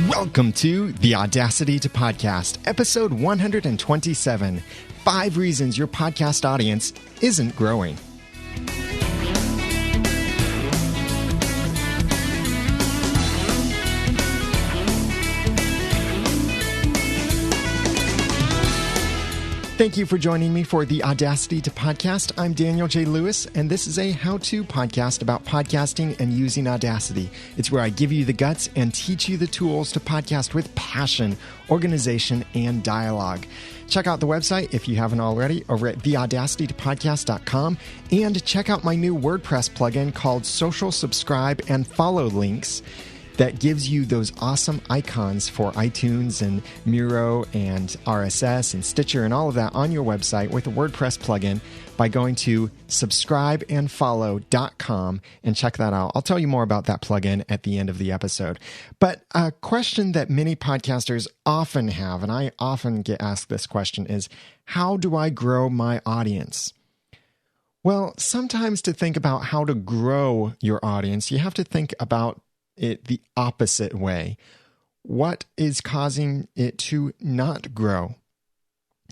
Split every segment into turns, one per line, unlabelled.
Welcome to the Audacity to Podcast, episode 127, 5 Reasons Your Podcast Audience Isn't Growing. Thank you for joining me for the Audacity to Podcast. I'm Daniel J. Lewis, and this is a how-to podcast about podcasting and using Audacity. It's where I give you the guts and teach you the tools to podcast with passion, organization, and dialogue. Check out the website, if you haven't already, over at theaudacitytopodcast.com, and check out my new WordPress plugin called Social Subscribe and Follow Links that gives you those awesome icons for iTunes and Miro and RSS and Stitcher and all of that on your website with a WordPress plugin by going to subscribeandfollow.com and check that out. I'll tell you more about that plugin at the end of the episode. But a question that many podcasters often have, and I often get asked this question, is how do I grow my audience? Well, sometimes to think about how to grow your audience, you have to think about it the opposite way. What is causing it to not grow?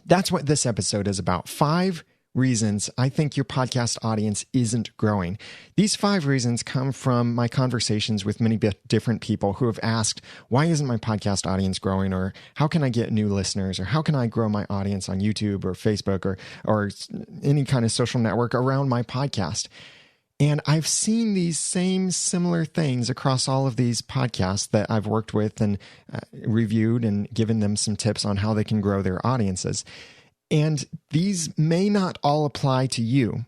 That's what this episode is about. 5 reasons I think your podcast audience isn't growing. These 5 reasons come from my conversations with many different people who have asked, why isn't my podcast audience growing? Or how can I get new listeners? Or how can I grow my audience on YouTube or Facebook or any kind of social network around my podcast? And I've seen these same similar things across all of these podcasts that I've worked with and reviewed and given them some tips on how they can grow their audiences. And these may not all apply to you,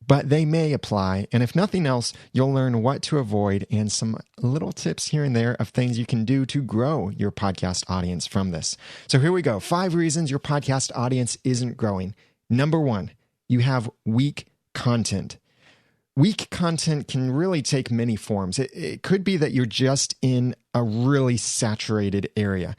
but they may apply. And if nothing else, you'll learn what to avoid and some little tips here and there of things you can do to grow your podcast audience from this. So here we go. 5 reasons your podcast audience isn't growing. Number 1, you have weak content. Weak content can really take many forms. It could be that you're just in a really saturated area,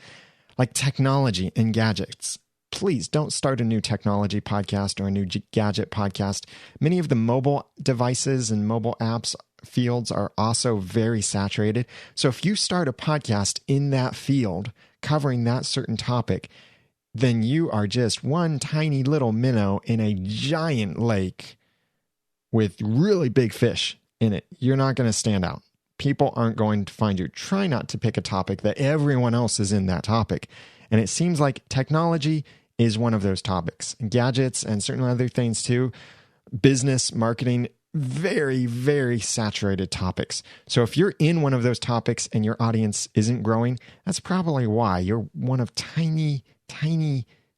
like technology and gadgets. Please don't start a new technology podcast or a new gadget podcast. Many of the mobile devices and mobile apps fields are also very saturated. So if you start a podcast in that field covering that certain topic, then you are just one tiny little minnow in a giant lake with really big fish in it. You're not going to stand out. People aren't going to find you. Try not to pick a topic that everyone else is in that topic. And it seems like technology is one of those topics. Gadgets and certain other things too. Business, marketing, very, very saturated topics. So if you're in one of those topics and your audience isn't growing, that's probably why. You're one of tiny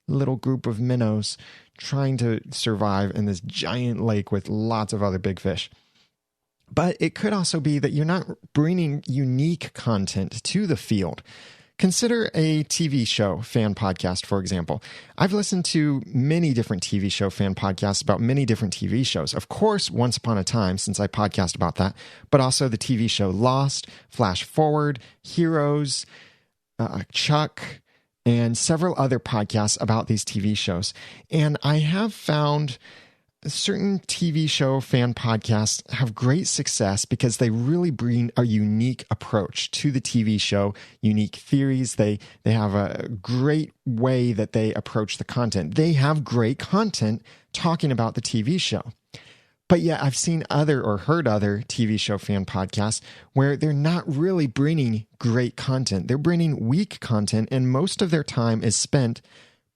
little group of minnows trying to survive in this giant lake with lots of other big fish. But it could also be that you're not bringing unique content to the field. Consider a TV show fan podcast, for example. I've listened to many different TV show fan podcasts about many different TV shows. Of course, Once Upon a Time, since I podcast about that, but also the TV show Lost, Flash Forward, Heroes, Chuck, and several other podcasts about these TV shows. And I have found certain TV show fan podcasts have great success because they really bring a unique approach to the TV show, unique theories. They have a great way that they approach the content. They have great content talking about the TV show. But yet I've seen heard other TV show fan podcasts where they're not really bringing great content. They're bringing weak content, and most of their time is spent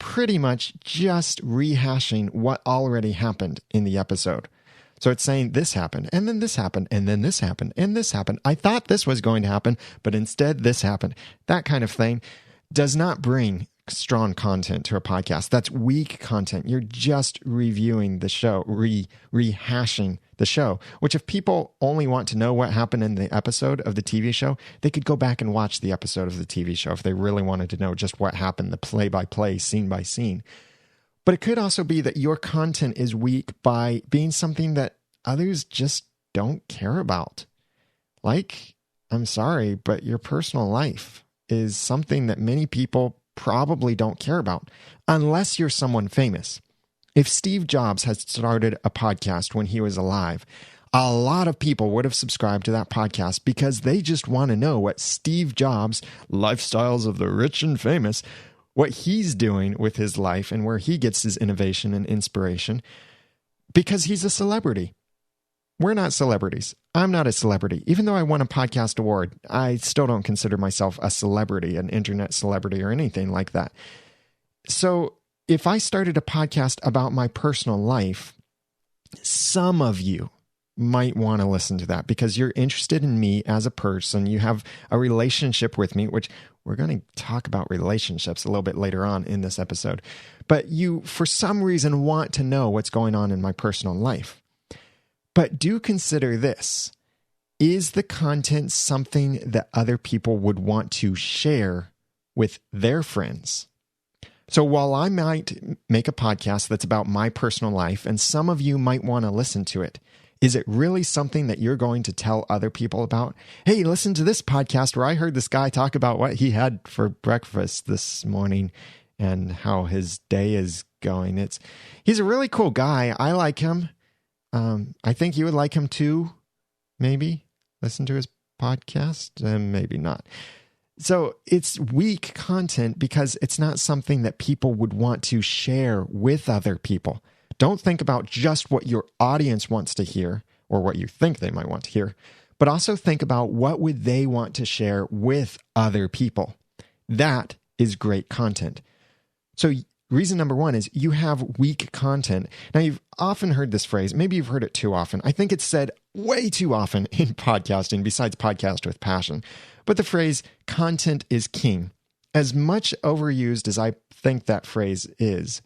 pretty much just rehashing what already happened in the episode. So it's saying this happened, and then this happened, and then this happened, and this happened. I thought this was going to happen, but instead this happened. That kind of thing does not bring strong content to a podcast. That's weak content. You're just reviewing the show, rehashing the show, which if people only want to know what happened in the episode of the TV show, they could go back and watch the episode of the TV show if they really wanted to know just what happened, the play-by-play, scene-by-scene. But it could also be that your content is weak by being something that others just don't care about. Like, I'm sorry, but your personal life is something that many people probably don't care about unless you're someone famous. If Steve Jobs had started a podcast when he was alive, A lot of people would have subscribed to that podcast because they just want to know what Steve Jobs, Lifestyles of the Rich and Famous, what he's doing with his life and where he gets his innovation and inspiration, because he's a celebrity. We're not celebrities. I'm not a celebrity. Even though I won a podcast award, I still don't consider myself a celebrity, an internet celebrity or anything like that. So if I started a podcast about my personal life, some of you might want to listen to that because you're interested in me as a person. You have a relationship with me, which we're going to talk about relationships a little bit later on in this episode. But you, for some reason, want to know what's going on in my personal life. But do consider this. Is the content something that other people would want to share with their friends? So while I might make a podcast that's about my personal life, and some of you might want to listen to it, is it really something that you're going to tell other people about? Hey, listen to this podcast where I heard this guy talk about what he had for breakfast this morning and how his day is going. He's a really cool guy. I like him. I think you would like him too, maybe. Listen to his podcast, maybe not. So it's weak content because it's not something that people would want to share with other people. Don't think about just what your audience wants to hear or what you think they might want to hear, but also think about what would they want to share with other people. That is great content. So reason number one is you have weak content. Now, you've often heard this phrase. Maybe you've heard it too often. I think it's said way too often in podcasting, besides Podcast with Passion. But the phrase, content is king, as much overused as I think that phrase is,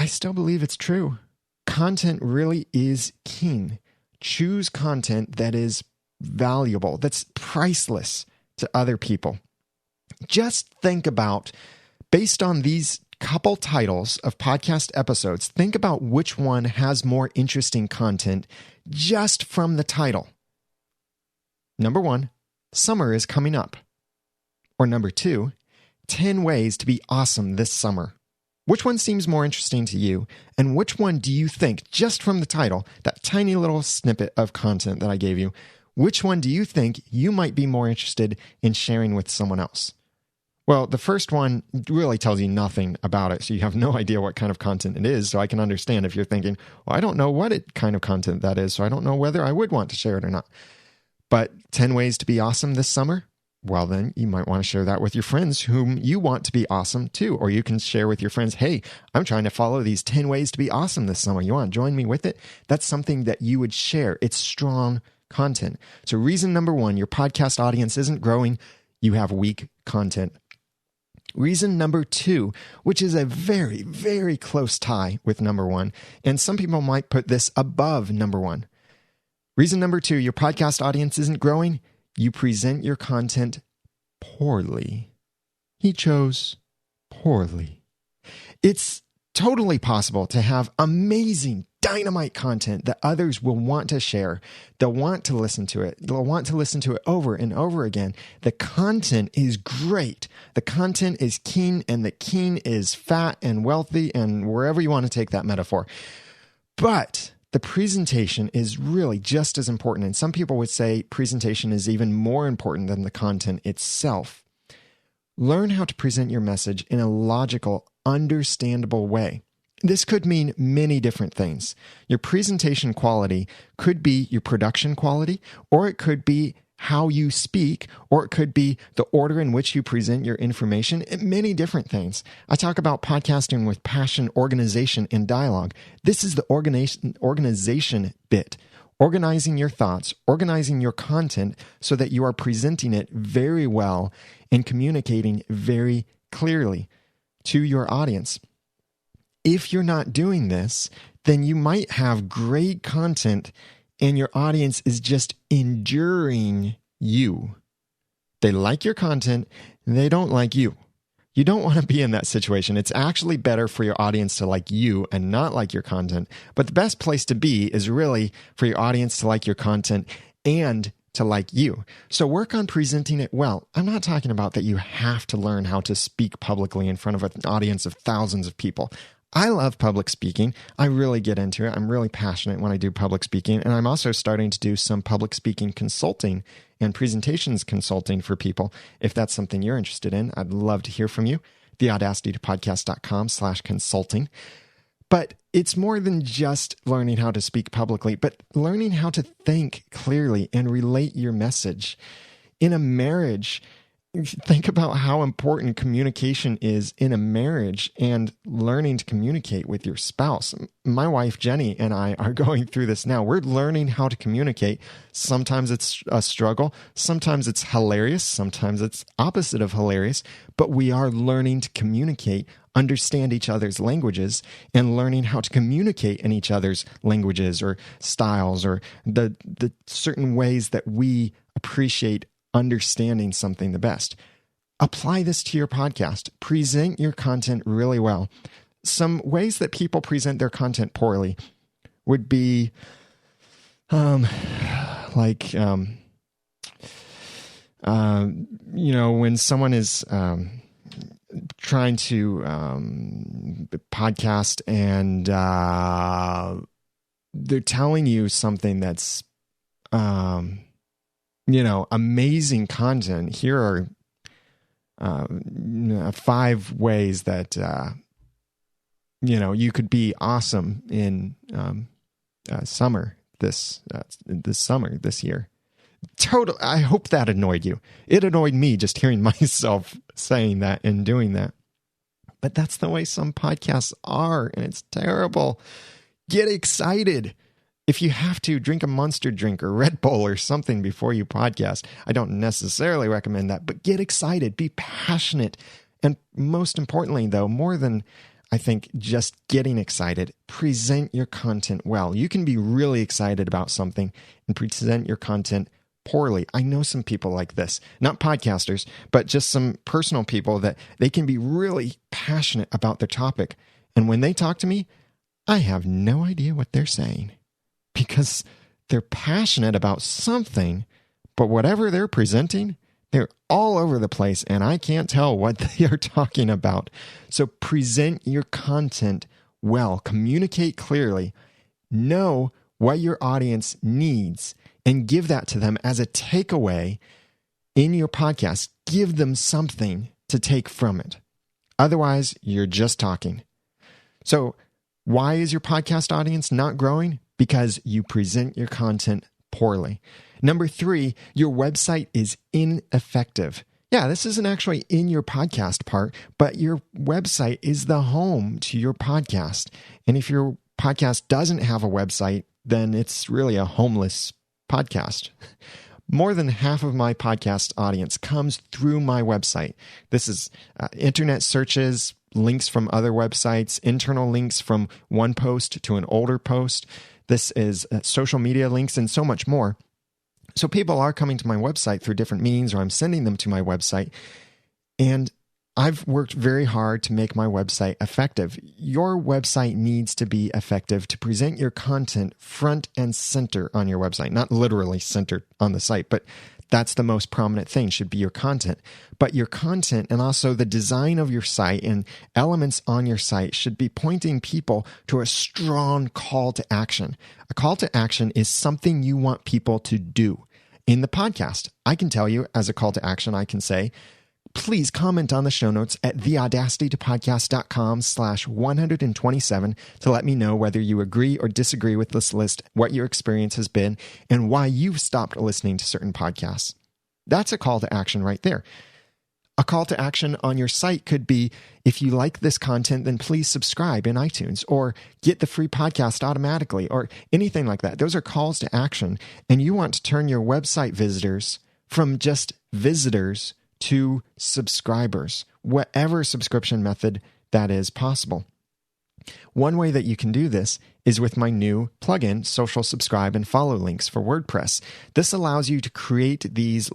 I still believe it's true. Content really is king. Choose content that is valuable, that's priceless to other people. Just think about, based on these couple titles of podcast episodes, think about which one has more interesting content just from the title. Number 1, summer is coming up. Or number 2, 10 ways to be awesome this summer. Which one seems more interesting to you? And which one do you think, just from the title, that tiny little snippet of content that I gave you, which one do you think you might be more interested in sharing with someone else? Well, the first one really tells you nothing about it, so you have no idea what kind of content it is. So I can understand if you're thinking, well, I don't know what kind of content that is, so I don't know whether I would want to share it or not. But 10 ways to be awesome this summer? Well, then you might want to share that with your friends whom you want to be awesome too. Or you can share with your friends, hey, I'm trying to follow these 10 ways to be awesome this summer. You want to join me with it? That's something that you would share. It's strong content. So reason number 1, your podcast audience isn't growing. You have weak content. Reason number 2, which is a very, very close tie with number 1, and some people might put this above number 1. Reason number 2, your podcast audience isn't growing. You present your content poorly. He chose poorly. It's totally possible to have amazing, dynamite content that others will want to share. They'll want to listen to it. They'll want to listen to it over and over again. The content is great. The content is king, and the king is fat and wealthy, and wherever you want to take that metaphor. But the presentation is really just as important. And some people would say presentation is even more important than the content itself. Learn how to present your message in a logical, understandable way. This could mean many different things. Your presentation quality could be your production quality, or it could be how you speak, or it could be the order in which you present your information, many different things. I talk about podcasting with passion, organization, and dialogue. This is the organization bit. Organizing your thoughts, organizing your content so that you are presenting it very well and communicating very clearly to your audience. If you're not doing this, then you might have great content and your audience is just enduring you. They like your content, they don't like you. You don't want to be in that situation. It's actually better for your audience to like you and not like your content. But the best place to be is really for your audience to like your content and to like you. So work on presenting it well. I'm not talking about that you have to learn how to speak publicly in front of an audience of thousands of people. I love public speaking. I really get into it. I'm really passionate when I do public speaking. And I'm also starting to do some public speaking consulting and presentations consulting for people. If that's something you're interested in, I'd love to hear from you. theaudacitytopodcast.com/consulting. But it's more than just learning how to speak publicly, but learning how to think clearly and relate your message. In a marriage, think about how important communication is in a marriage and learning to communicate with your spouse. My wife, Jenny, and I are going through this now. We're learning how to communicate. Sometimes it's a struggle. Sometimes it's hilarious. Sometimes it's opposite of hilarious. But we are learning to communicate, understand each other's languages, and learning how to communicate in each other's languages or styles or the certain ways that we appreciate understanding something the best. Apply this to your podcast. Present your content really well. Some ways that people present their content poorly would be when someone is trying to podcast and they're telling you something that's amazing content. Here are 5 ways that you could be awesome in summer this year. I hope that annoyed you. It annoyed me just hearing myself saying that and doing that. But that's the way some podcasts are, and it's terrible. Get excited. If you have to, drink a Monster drink or Red Bull or something before you podcast. I don't necessarily recommend that, but get excited, be passionate. And most importantly, though, more than I think just getting excited, present your content well. You can be really excited about something and present your content poorly. I know some people like this, not podcasters, but just some personal people that they can be really passionate about their topic. And when they talk to me, I have no idea what they're saying, because they're passionate about something, but whatever they're presenting, they're all over the place, and I can't tell what they are talking about. So present your content well, communicate clearly, know what your audience needs, and give that to them as a takeaway in your podcast. Give them something to take from it. Otherwise, you're just talking. So why is your podcast audience not growing? Because you present your content poorly. Number 3, your website is ineffective. Yeah, this isn't actually in your podcast part, but your website is the home to your podcast. And if your podcast doesn't have a website, then it's really a homeless podcast. More than half of my podcast audience comes through my website. This is internet searches, links from other websites, internal links from one post to an older post. This is social media links and so much more. So people are coming to my website through different means, or I'm sending them to my website. And I've worked very hard to make my website effective. Your website needs to be effective to present your content front and center on your website. Not literally centered on the site, but that's the most prominent thing, should be your content. But your content and also the design of your site and elements on your site should be pointing people to a strong call to action. A call to action is something you want people to do. In the podcast, I can tell you as a call to action, I can say, please comment on the show notes at theaudacitytopodcast.com/127 to let me know whether you agree or disagree with this list, what your experience has been, and why you've stopped listening to certain podcasts. That's a call to action right there. A call to action on your site could be, if you like this content, then please subscribe in iTunes, or get the free podcast automatically, or anything like that. Those are calls to action, and you want to turn your website visitors from just visitors to subscribers, whatever subscription method that is possible. One way that you can do this is with my new plugin, Social Subscribe and Follow Links for WordPress. This allows you to create these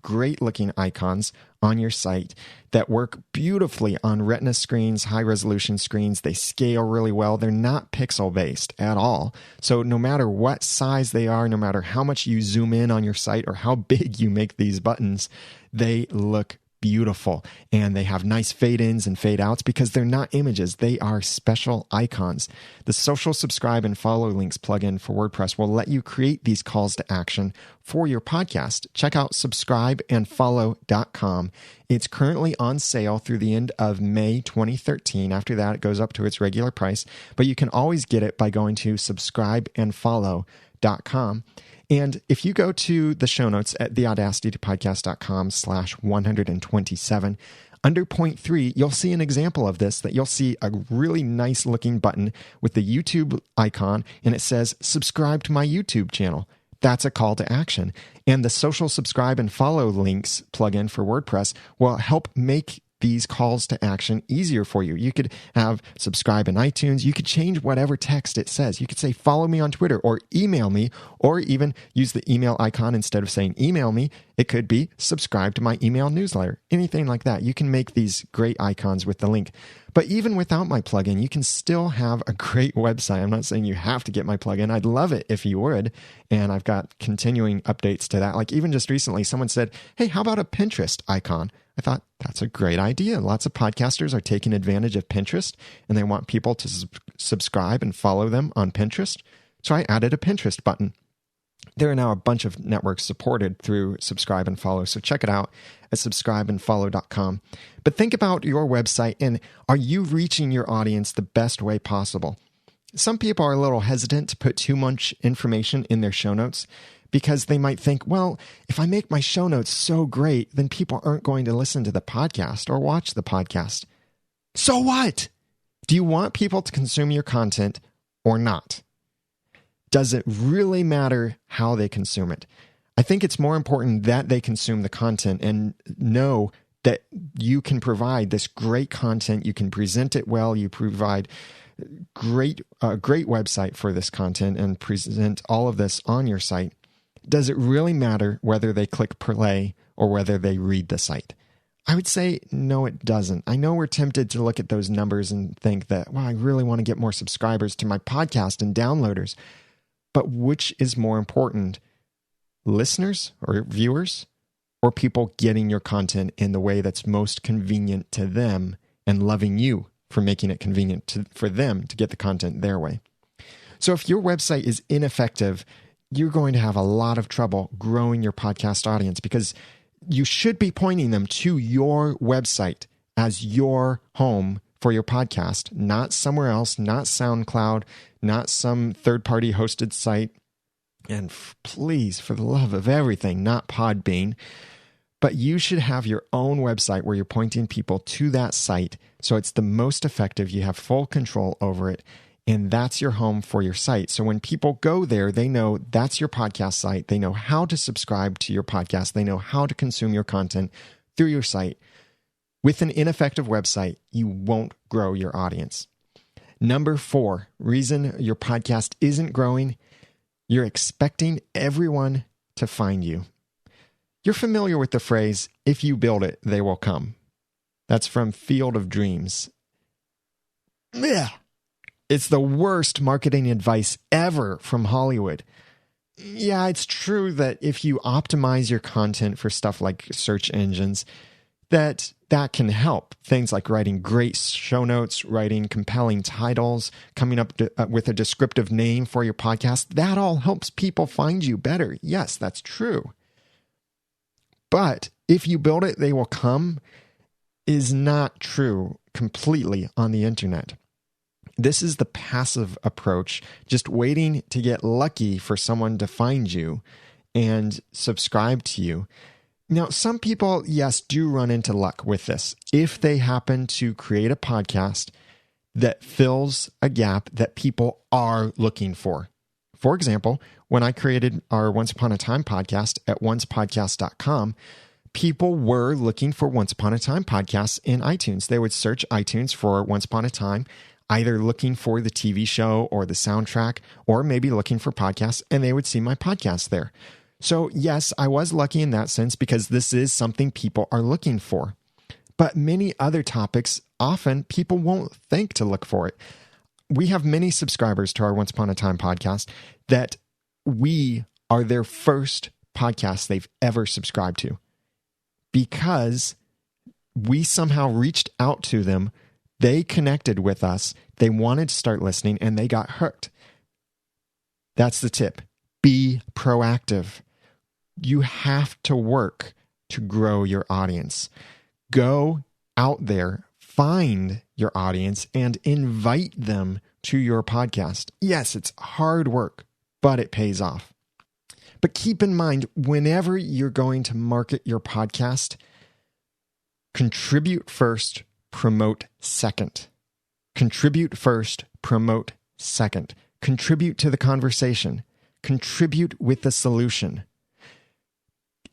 great-looking icons on your site that work beautifully on Retina screens, high-resolution screens. They scale really well. They're not pixel-based at all. So no matter what size they are, no matter how much you zoom in on your site or how big you make these buttons, they look beautiful, and they have nice fade-ins and fade-outs because they're not images. They are special icons. The social subscribe and follow links plugin for WordPress will let you create these calls to action for your podcast. Check out subscribeandfollow.com. It's currently on sale through the end of May 2013. After that, it goes up to its regular price, but you can always get it by going to subscribeandfollow.com. And if you go to the show notes at theaudacitypodcast.com/127, under point 3, you'll see an example of this, that you'll see a really nice looking button with the YouTube icon, and it says, subscribe to my YouTube channel. That's a call to action. And the social subscribe and follow links plugin for WordPress will help make these calls to action easier for you. You could have subscribe in iTunes. You could change whatever text it says. You could say, follow me on Twitter or email me, or even use the email icon instead of saying email me. It could be subscribe to my email newsletter, anything like that. You can make these great icons with the link. But even without my plugin, you can still have a great website. I'm not saying you have to get my plugin. I'd love it if you would. And I've got continuing updates to that. Like even just recently, someone said, hey, how about a Pinterest icon? I thought that's a great idea. Lots of podcasters are taking advantage of Pinterest, and they want people to subscribe and follow them on Pinterest. So I added a Pinterest button. There are now a bunch of networks supported through subscribe and follow. So check it out at subscribeandfollow.com. But think about your website, and are you reaching your audience the best way possible? Some people are a little hesitant to put too much information in their show notes, because they might think, well, if I make my show notes so great, then people aren't going to listen to the podcast or watch the podcast. So what? Do you want people to consume your content or not? Does it really matter how they consume it? I think it's more important that they consume the content and know that you can provide this great content. You can present it well. You provide great website for this content and present all of this on your site. Does it really matter whether they click play or whether they read the site? I would say, no, it doesn't. I know we're tempted to look at those numbers and think that, well, I really want to get more subscribers to my podcast and downloaders. But which is more important, listeners or viewers, or people getting your content in the way that's most convenient to them and loving you for making it convenient for them to get the content their way? So if your website is ineffective, you're going to have a lot of trouble growing your podcast audience, because you should be pointing them to your website as your home for your podcast, not somewhere else, not SoundCloud, not some third-party hosted site. And please, for the love of everything, not Podbean. But you should have your own website where you're pointing people to that site so it's the most effective. You have full control over it. And that's your home for your site. So when people go there, they know that's your podcast site. They know how to subscribe to your podcast. They know how to consume your content through your site. With an ineffective website, you won't grow your audience. Number 4, reason your podcast isn't growing, you're expecting everyone to find you. You're familiar with the phrase, if you build it, they will come. That's from Field of Dreams. Yeah. It's the worst marketing advice ever from Hollywood. Yeah, it's true that if you optimize your content for stuff like search engines, that can help. Things like writing great show notes, writing compelling titles, coming up with a descriptive name for your podcast, that all helps people find you better. Yes, that's true. But if you build it, they will come is not true completely on the internet. This is the passive approach, just waiting to get lucky for someone to find you and subscribe to you. Now, some people, yes, do run into luck with this. If they happen to create a podcast that fills a gap that people are looking for. For example, when I created our Once Upon a Time podcast at oncepodcast.com, people were looking for Once Upon a Time podcasts in iTunes. They would search iTunes for Once Upon a Time, either looking for the TV show or the soundtrack, or maybe looking for podcasts, and they would see my podcast there. So yes, I was lucky in that sense because this is something people are looking for. But many other topics, often people won't think to look for it. We have many subscribers to our Once Upon a Time podcast that we are their first podcast they've ever subscribed to, because we somehow reached out to them. They connected with us. They wanted to start listening and they got hooked. That's the tip. Be proactive. You have to work to grow your audience. Go out there, find your audience, and invite them to your podcast. Yes, it's hard work, but it pays off. But keep in mind, whenever you're going to market your podcast, contribute first, promote second. Contribute first, promote second. Contribute to the conversation. Contribute with the solution.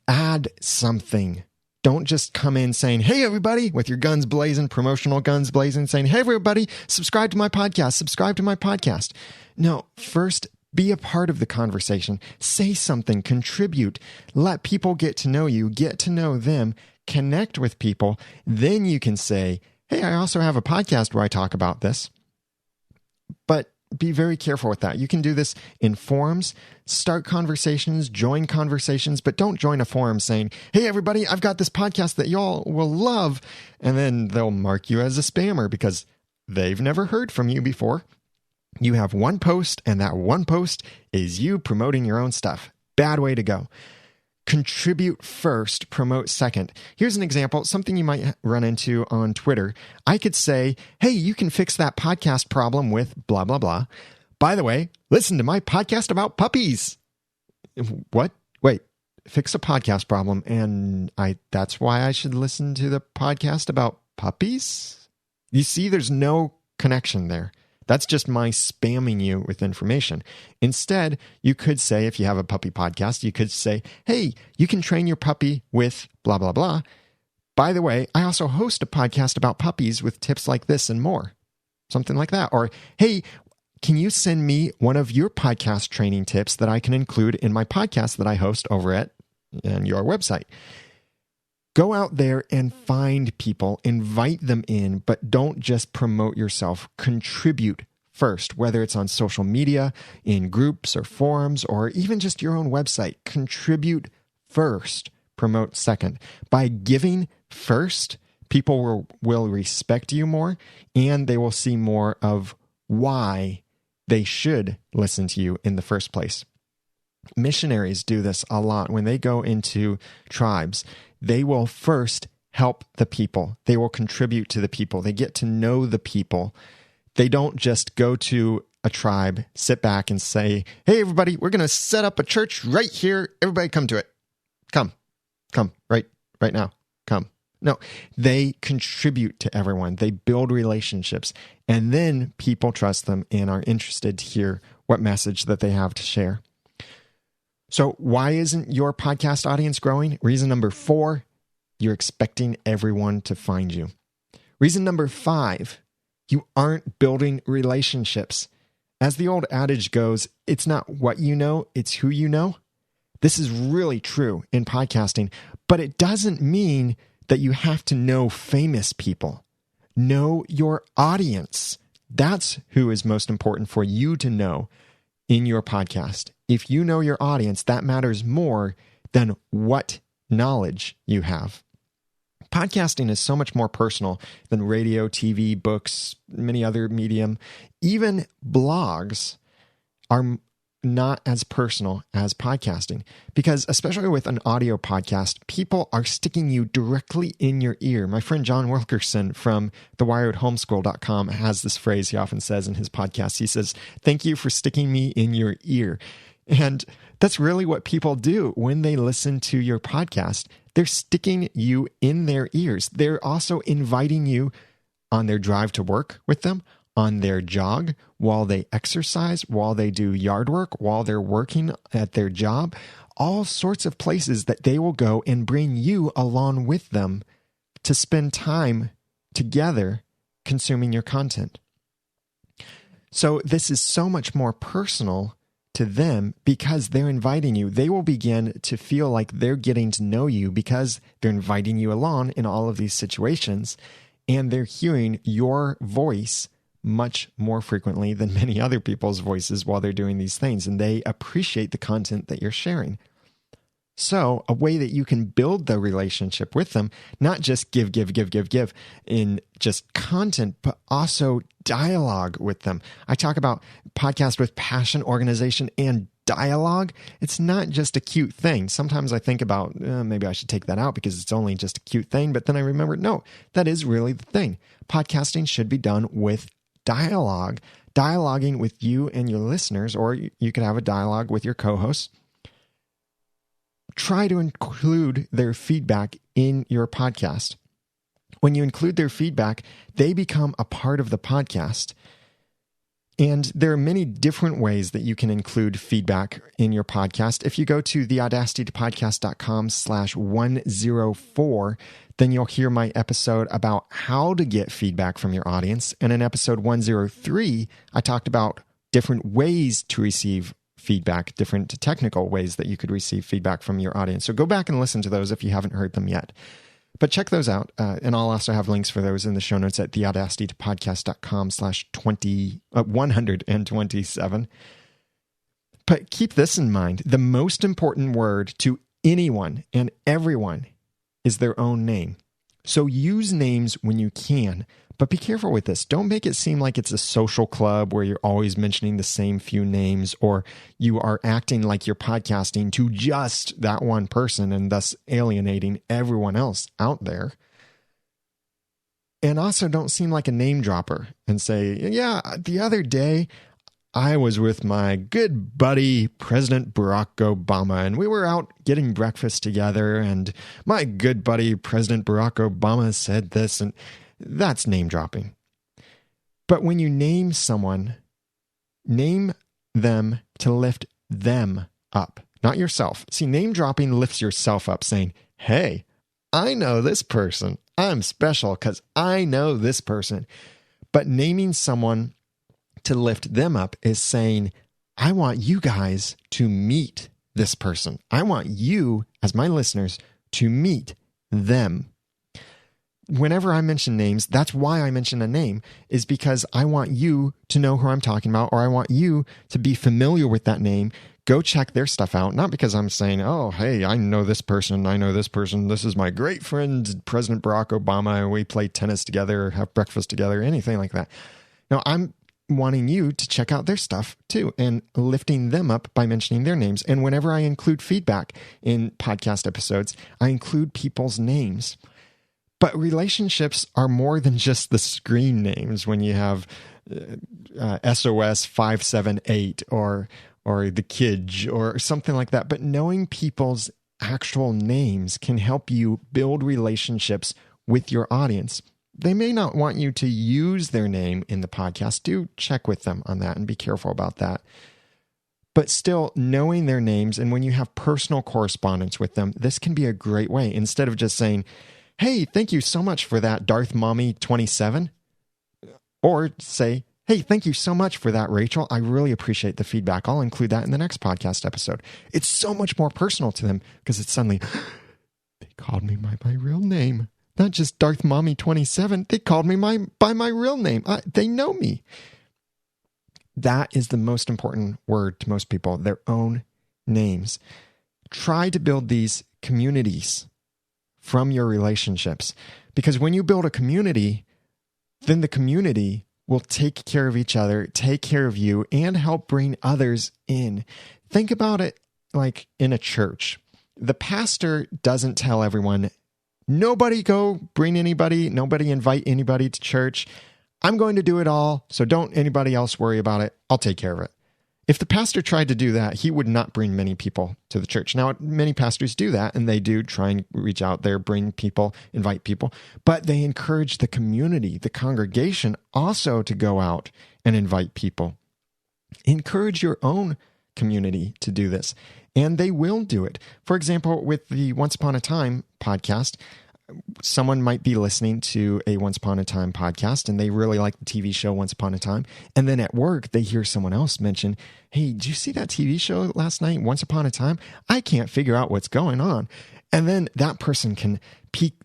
Add something. Don't just come in saying, hey, everybody, with your guns blazing, promotional guns blazing, saying, hey, everybody, subscribe to my podcast, subscribe to my podcast. No, first, be a part of the conversation. Say something, contribute. Let people get to know you, get to know them, connect with people. Then you can say, hey, I also have a podcast where I talk about this. But be very careful with that. You can do this in forums, start conversations, join conversations, but don't join a forum saying, hey, everybody, I've got this podcast that y'all will love. And then they'll mark you as a spammer because they've never heard from you before. You have one post, and that one post is you promoting your own stuff. Bad way to go. Contribute first, promote second. Here's an example, something you might run into on Twitter. I could say, hey, you can fix that podcast problem with blah, blah, blah. By the way, listen to my podcast about puppies. What? Wait, fix a podcast problem, and that's why I should listen to the podcast about puppies? You see, there's no connection there. That's just my spamming you with information. Instead, you could say, if you have a puppy podcast, you could say, hey, you can train your puppy with blah, blah, blah. By the way, I also host a podcast about puppies with tips like this and more. Something like that. Or, hey, can you send me one of your podcast training tips that I can include in my podcast that I host over at your website? Go out there and find people, invite them in, but don't just promote yourself. Contribute first, whether it's on social media, in groups or forums, or even just your own website. Contribute first, promote second. By giving first, people will respect you more, and they will see more of why they should listen to you in the first place. Missionaries do this a lot. When they go into tribes, they will first help the people. They will contribute to the people. They get to know the people. They don't just go to a tribe, sit back and say, hey, everybody, we're going to set up a church right here. Everybody come to it. Come, right now, come. No, they contribute to everyone. They build relationships, and then people trust them and are interested to hear what message that they have to share. So why isn't your podcast audience growing? Reason number 4, you're expecting everyone to find you. Reason number 5, you aren't building relationships. As the old adage goes, it's not what you know, it's who you know. This is really true in podcasting, but it doesn't mean that you have to know famous people. Know your audience. That's who is most important for you to know in your podcast. If you know your audience, that matters more than what knowledge you have. Podcasting is so much more personal than radio, TV, books, many other medium. Even blogs are not as personal as podcasting because, especially with an audio podcast, people are sticking you directly in your ear. My friend John Wilkerson from thewiredhomeschool.com has this phrase he often says in his podcast. He says, thank you for sticking me in your ear. And that's really what people do when they listen to your podcast. They're sticking you in their ears. They're also inviting you on their drive to work with them, on their jog, while they exercise, while they do yard work, while they're working at their job, all sorts of places that they will go and bring you along with them to spend time together consuming your content. So this is so much more personal to them because they're inviting you. They will begin to feel like they're getting to know you because they're inviting you along in all of these situations, and they're hearing your voice much more frequently than many other people's voices while they're doing these things, and they appreciate the content that you're sharing. So a way that you can build the relationship with them, not just give in just content, but also dialogue with them. I talk about podcast with passion, organization, and dialogue. It's not just a cute thing. Sometimes I think about maybe I should take that out because it's only just a cute thing. But then I remember, no, that is really the thing. Podcasting should be done with dialogue, dialoguing with you and your listeners, or you could have a dialogue with your co-hosts. Try to include their feedback in your podcast. When you include their feedback, they become a part of the podcast. And there are many different ways that you can include feedback in your podcast. If you go to theaudacitypodcast.com/104, then you'll hear my episode about how to get feedback from your audience. And in episode 103, I talked about different ways to receive feedback, different technical ways that you could receive feedback from your audience. So go back and listen to those if you haven't heard them yet. But check those out. And I'll also have links for those in the show notes at theaudacitypodcast.com/127. But keep this in mind. The most important word to anyone and everyone is their own name. So use names when you can, but be careful with this. Don't make it seem like it's a social club where you're always mentioning the same few names, or you are acting like you're podcasting to just that one person and thus alienating everyone else out there. And also don't seem like a name dropper and say, yeah, the other day I was with my good buddy, President Barack Obama, and we were out getting breakfast together, and my good buddy, President Barack Obama, said this, and that's name dropping. But when you name someone, name them to lift them up, not yourself. See, name dropping lifts yourself up, saying, hey, I know this person. I'm special because I know this person. But naming someone to lift them up is saying, I want you guys to meet this person. I want you, as my listeners, to meet them. Whenever I mention names, that's why I mention a name, is because I want you to know who I'm talking about, or I want you to be familiar with that name. Go check their stuff out. Not because I'm saying, oh, hey, I know this person. This is my great friend, President Barack Obama, and we play tennis together, have breakfast together, anything like that. No, I'm wanting you to check out their stuff too and lifting them up by mentioning their names. And whenever I include feedback in podcast episodes, I include people's names. But relationships are more than just the screen names when you have SOS 578 or the Kidge or something like that. But knowing people's actual names can help you build relationships with your audience. They may not want you to use their name in the podcast. Do check with them on that and be careful about that. But still, knowing their names, and when you have personal correspondence with them, this can be a great way. Instead of just saying, hey, thank you so much for that, Darth Mommy 27. Or say, hey, thank you so much for that, Rachel. I really appreciate the feedback. I'll include that in the next podcast episode. It's so much more personal to them because it's suddenly, they called me by my real name. Not just Darth Mommy 27. They called me by my real name. They know me. That is the most important word to most people, their own names. Try to build these communities from your relationships. Because when you build a community, then the community will take care of each other, take care of you, and help bring others in. Think about it like in a church. The pastor doesn't tell everyone, nobody go bring anybody, nobody invite anybody to church. I'm going to do it all, so don't anybody else worry about it. I'll take care of it. If the pastor tried to do that, he would not bring many people to the church. Now, many pastors do that, and they do try and reach out there, bring people, invite people, but they encourage the community, the congregation, also to go out and invite people. Encourage your own community to do this, and they will do it. For example, with the Once Upon a Time podcast, someone might be listening to a Once Upon a Time podcast and they really like the TV show Once Upon a Time. And then at work, they hear someone else mention, hey, did you see that TV show last night, Once Upon a Time? I can't figure out what's going on. And then that person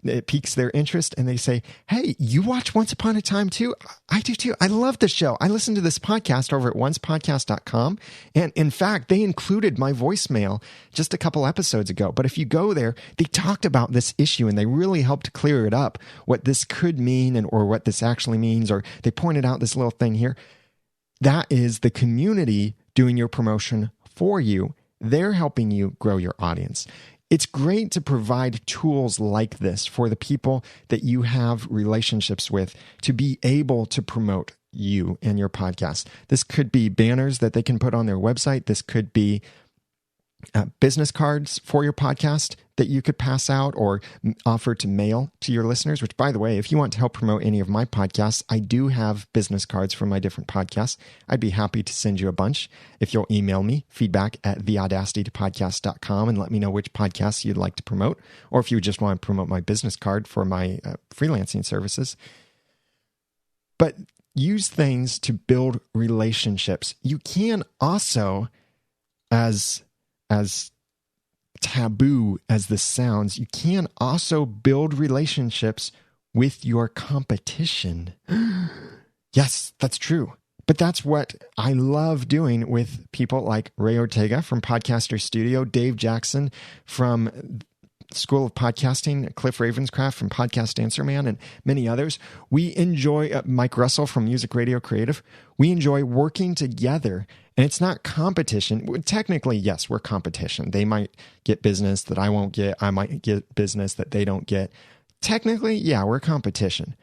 it piques their interest and they say, hey, you watch Once Upon a Time too? I do too. I love the show. I listen to this podcast over at oncepodcast.com. And in fact, they included my voicemail just a couple episodes ago. But if you go there, they talked about this issue and they really helped clear it up, what this could mean or what this actually means, or they pointed out this little thing here. That is the community doing your promotion for you. They're helping you grow your audience. It's great to provide tools like this for the people that you have relationships with to be able to promote you and your podcast. This could be banners that they can put on their website. This could be business cards for your podcast that you could pass out or offer to mail to your listeners, which, by the way, if you want to help promote any of my podcasts, I do have business cards for my different podcasts. I'd be happy to send you a bunch if you'll email me, feedback@theaudacitypodcast.com, and let me know which podcasts you'd like to promote, or if you just want to promote my business card for my freelancing services. But use things to build relationships. You can also, as taboo as this sounds, you can also build relationships with your competition. Yes, that's true. But that's what I love doing with people like Ray Ortega from Podcaster Studio, Dave Jackson from School of Podcasting, Cliff Ravenscraft from Podcast Answer Man, and many others. We enjoy Mike Russell from Music Radio Creative. We enjoy working together, and it's not competition. Technically, yes, we're competition. They might get business that I won't get. I might get business that they don't get. Technically, yeah, we're competition.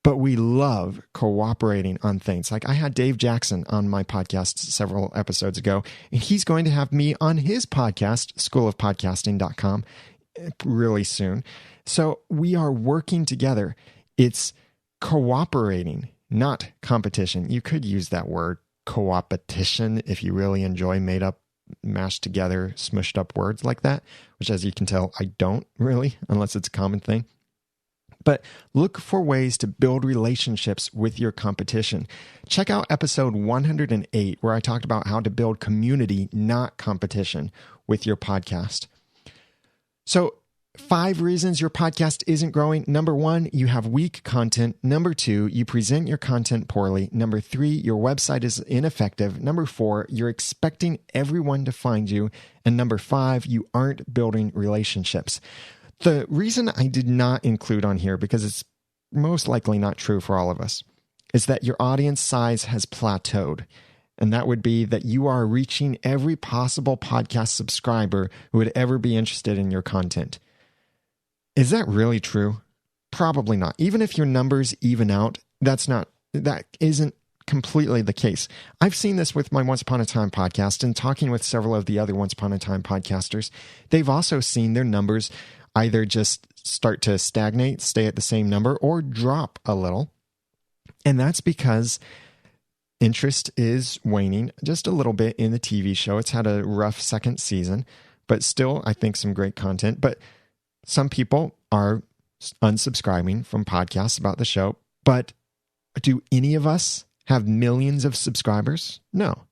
But we love cooperating on things. Like I had Dave Jackson on my podcast several episodes ago, and he's going to have me on his podcast, schoolofpodcasting.com, really soon. So we are working together. It's cooperating, not competition. You could use that word, coopetition, if you really enjoy made up, mashed together, smushed up words like that, which, as you can tell, I don't really, unless it's a common thing. But look for ways to build relationships with your competition. Check out episode 108, where I talked about how to build community, not competition, with your podcast. So 5 reasons your podcast isn't growing. Number 1, you have weak content. Number 2, you present your content poorly. Number 3, your website is ineffective. Number 4, you're expecting everyone to find you. And number 5, you aren't building relationships. The reason I did not include on here, because it's most likely not true for all of us, is that your audience size has plateaued. And that would be that you are reaching every possible podcast subscriber who would ever be interested in your content. Is that really true? Probably not. Even if your numbers even out, that isn't completely the case. I've seen this with my Once Upon a Time podcast and talking with several of the other Once Upon a Time podcasters. They've also seen their numbers either just start to stagnate, stay at the same number, or drop a little. And that's because interest is waning just a little bit in the TV show. It's had a rough second season, but still, I think some great content. But some people are unsubscribing from podcasts about the show. But do any of us have millions of subscribers? No.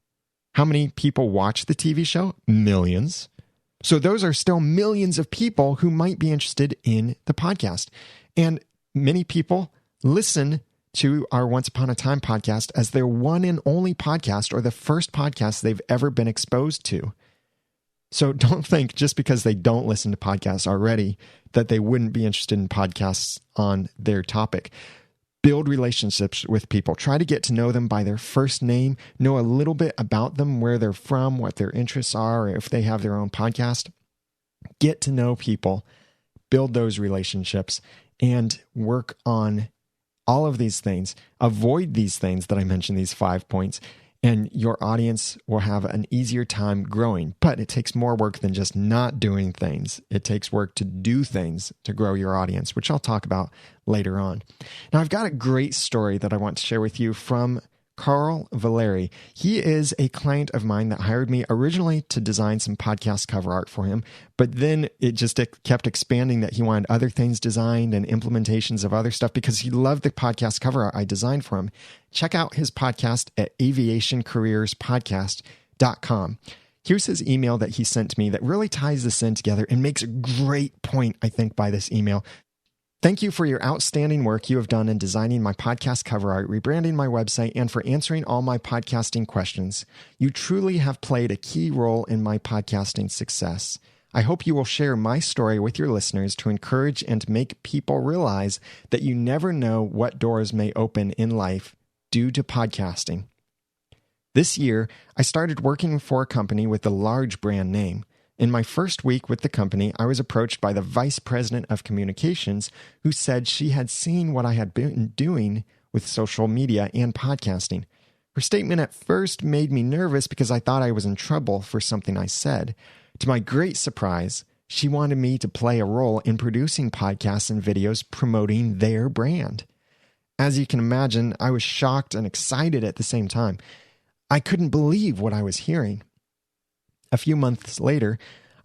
How many people watch the TV show? Millions. So those are still millions of people who might be interested in the podcast. And many people listen to our Once Upon a Time podcast as their one and only podcast, or the first podcast they've ever been exposed to. So don't think just because they don't listen to podcasts already that they wouldn't be interested in podcasts on their topic. Build relationships with people. Try to get to know them by their first name, know a little bit about them, where they're from, what their interests are, or if they have their own podcast. Get to know people, build those relationships, and work on all of these things. Avoid these things that I mentioned, these 5 points, and your audience will have an easier time growing. But it takes more work than just not doing things. It takes work to do things to grow your audience, which I'll talk about later on. Now, I've got a great story that I want to share with you from Carl Valeri. He is a client of mine that hired me originally to design some podcast cover art for him, but then it just kept expanding that he wanted other things designed and implementations of other stuff because he loved the podcast cover art I designed for him. Check out his podcast at aviationcareerspodcast.com. Here's his email that he sent to me that really ties this in together and makes a great point, I think, by this email. Thank you for your outstanding work you have done in designing my podcast cover art, rebranding my website, and for answering all my podcasting questions. You truly have played a key role in my podcasting success. I hope you will share my story with your listeners to encourage and make people realize that you never know what doors may open in life due to podcasting. This year, I started working for a company with a large brand name. In my first week with the company, I was approached by the vice president of communications who said she had seen what I had been doing with social media and podcasting. Her statement at first made me nervous because I thought I was in trouble for something I said. To my great surprise, she wanted me to play a role in producing podcasts and videos promoting their brand. As you can imagine, I was shocked and excited at the same time. I couldn't believe what I was hearing. A few months later,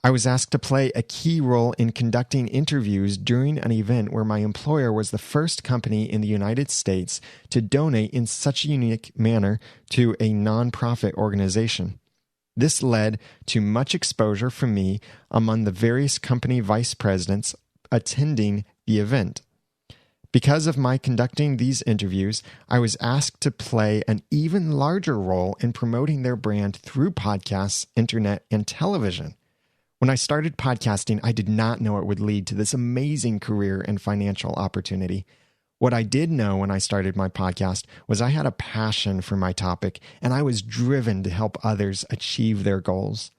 I was asked to play a key role in conducting interviews during an event where my employer was the first company in the United States to donate in such a unique manner to a nonprofit organization. This led to much exposure for me among the various company vice presidents attending the event. Because of my conducting these interviews, I was asked to play an even larger role in promoting their brand through podcasts, internet, and television. When I started podcasting, I did not know it would lead to this amazing career and financial opportunity. What I did know when I started my podcast was I had a passion for my topic, and I was driven to help others achieve their goals.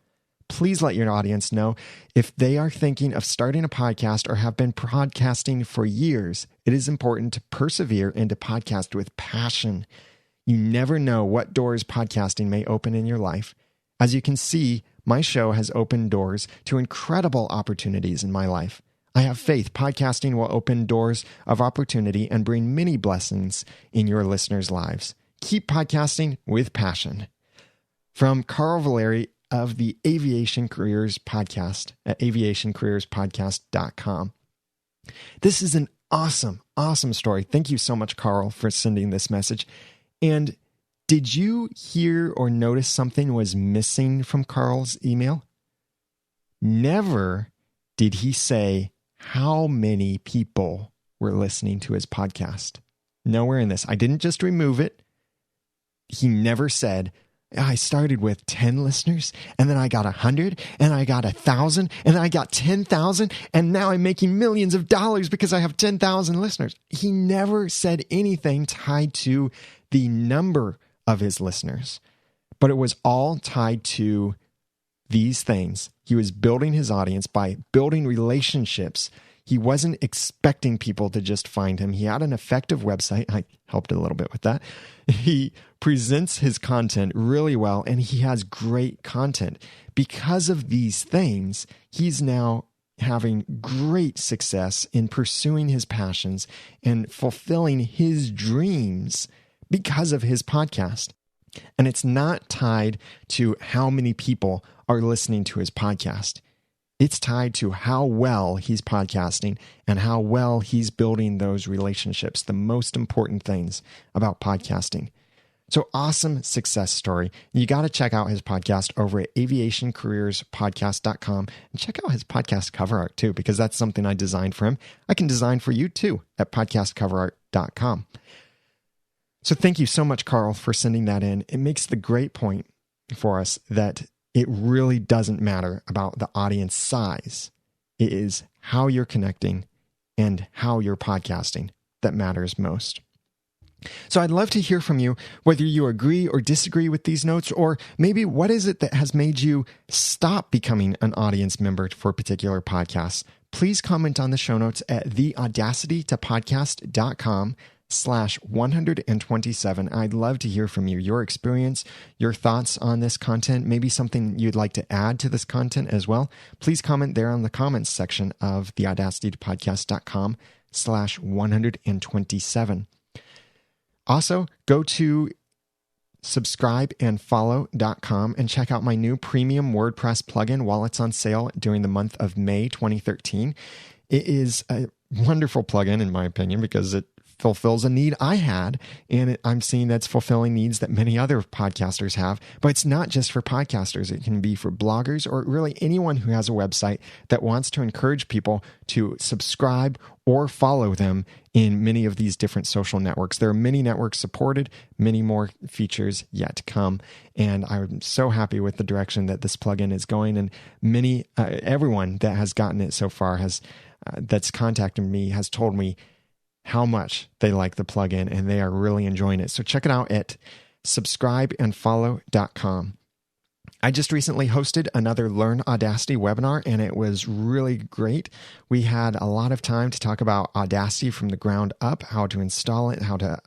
Please let your audience know if they are thinking of starting a podcast or have been podcasting for years. It is important to persevere and to podcast with passion. You never know what doors podcasting may open in your life. As you can see, my show has opened doors to incredible opportunities in my life. I have faith podcasting will open doors of opportunity and bring many blessings in your listeners' lives. Keep podcasting with passion. From Carl Valeri of the Aviation Careers Podcast at aviationcareerspodcast.com. This is an awesome story. Thank you so much, Carl, for sending this message. And did you hear or notice something was missing from Carl's email? Never did he say how many people were listening to his podcast. Nowhere in this. I didn't just remove it. He never said, I started with 10 listeners, and then I got 100, and I got 1,000, and then I got 10,000, and now I'm making millions of dollars because I have 10,000 listeners. He never said anything tied to the number of his listeners, but it was all tied to these things. He was building his audience by building relationships. He wasn't expecting people to just find him. He had an effective website. I helped a little bit with that. He presents his content really well, and he has great content. Because of these things, he's now having great success in pursuing his passions and fulfilling his dreams because of his podcast. And it's not tied to how many people are listening to his podcast. It's tied to how well he's podcasting and how well he's building those relationships, the most important things about podcasting. So awesome success story. You got to check out his podcast over at aviationcareerspodcast.com and check out his podcast cover art too, because that's something I designed for him. I can design for you too at podcastcoverart.com. So thank you so much, Carl, for sending that in. It makes the great point for us that it really doesn't matter about the audience size. It is how you're connecting and how you're podcasting that matters most. So I'd love to hear from you, whether you agree or disagree with these notes, or maybe what is it that has made you stop becoming an audience member for particular podcasts. Please comment on the show notes at theaudacitytopodcast.com/127. I'd love to hear from you, your experience, your thoughts on this content, maybe something you'd like to add to this content as well. Please comment there on the comments section of theaudacitytopodcast.com/127. Also, go to subscribeandfollow.com and check out my new premium WordPress plugin while it's on sale during the month of May 2013. It is a wonderful plugin, in my opinion, because it fulfills a need I had, and I'm seeing that's fulfilling needs that many other podcasters have. But it's not just for podcasters. It can be for bloggers or really anyone who has a website that wants to encourage people to subscribe or follow them in many of these different social networks. There are many networks supported, many more features yet to come. And I'm so happy with the direction that this plugin is going. And everyone that has gotten it so far that's contacted me has told me how much they like the plugin, and they are really enjoying it. So check it out at subscribeandfollow.com. I just recently hosted another Learn Audacity webinar, and it was really great. We had a lot of time to talk about Audacity from the ground up, how to install it, how to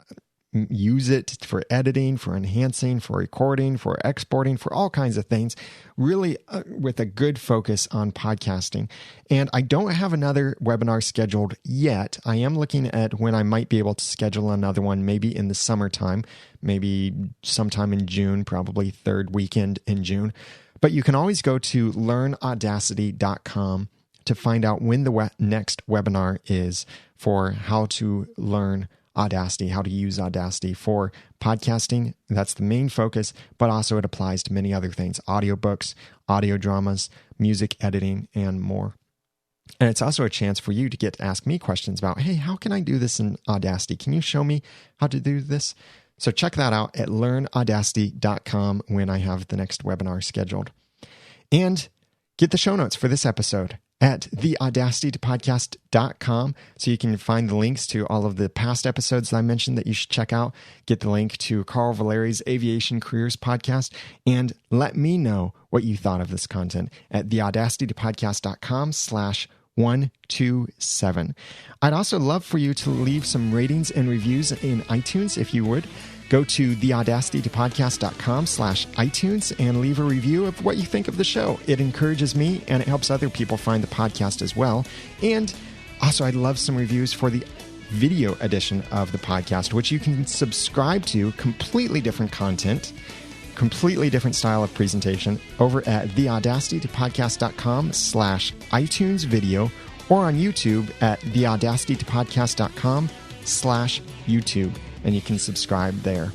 use it for editing, for enhancing, for recording, for exporting, for all kinds of things, really with a good focus on podcasting. And I don't have another webinar scheduled yet. I am looking at when I might be able to schedule another one, maybe in the summertime, maybe sometime in June, probably third weekend in June. But you can always go to learnaudacity.com to find out when the next webinar is for how to learn Audacity, how to use Audacity for podcasting. That's the main focus, but also it applies to many other things: audiobooks, audio dramas, music editing, and more. And it's also a chance for you to get to ask me questions about, hey, how can I do this in Audacity? Can you show me how to do this? So check that out at learnaudacity.com when I have the next webinar scheduled. And get the show notes for this episode at theaudacitypodcast.com, so you can find the links to all of the past episodes that I mentioned that you should check out. Get the link to Carl Valeri's Aviation Careers podcast, and let me know what you thought of this content at theaudacitypodcast.com/127. I'd also love for you to leave some ratings and reviews in iTunes if you would. Go to theaudacitypodcast.com/iTunes and leave a review of what you think of the show. It encourages me and it helps other people find the podcast as well. And also, I'd love some reviews for the video edition of the podcast, which you can subscribe to. Completely different content, completely different style of presentation over at theaudacitypodcast.com/iTunes video, or on YouTube at theaudacitypodcast.com/YouTube. And you can subscribe there.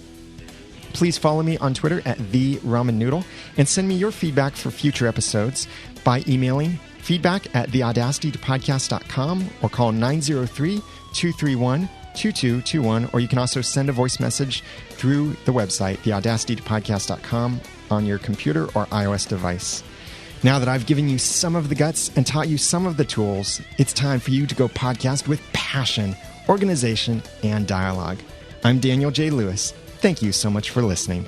Please follow me on Twitter at @TheRamenNoodle and send me your feedback for future episodes by emailing feedback@theaudacitypodcast.com or call 903-231-2221, or you can also send a voice message through the website, theaudacitypodcast.com, on your computer or iOS device. Now that I've given you some of the guts and taught you some of the tools, it's time for you to go podcast with passion, organization, and dialogue. I'm Daniel J. Lewis. Thank you so much for listening.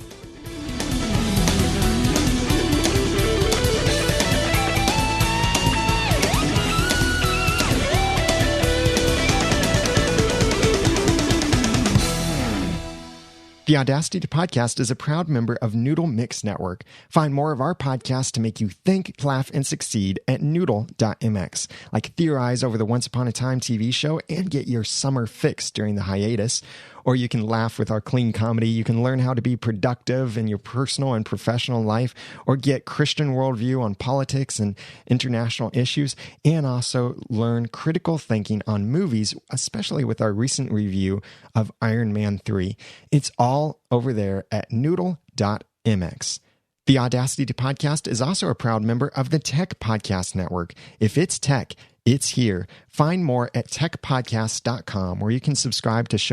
The Audacity Podcast is a proud member of Noodle Mix Network. Find more of our podcasts to make you think, laugh, and succeed at noodle.mx. Like theorize over the Once Upon a Time TV show and get your summer fix during the hiatus. Or you can laugh with our clean comedy. You can learn how to be productive in your personal and professional life, or get Christian worldview on politics and international issues, and also learn critical thinking on movies, especially with our recent review of Iron Man 3. It's all over there at noodle.mx. The Audacity Podcast is also a proud member of the Tech Podcast Network. If it's tech, it's here. Find more at techpodcast.com, where you can subscribe to shows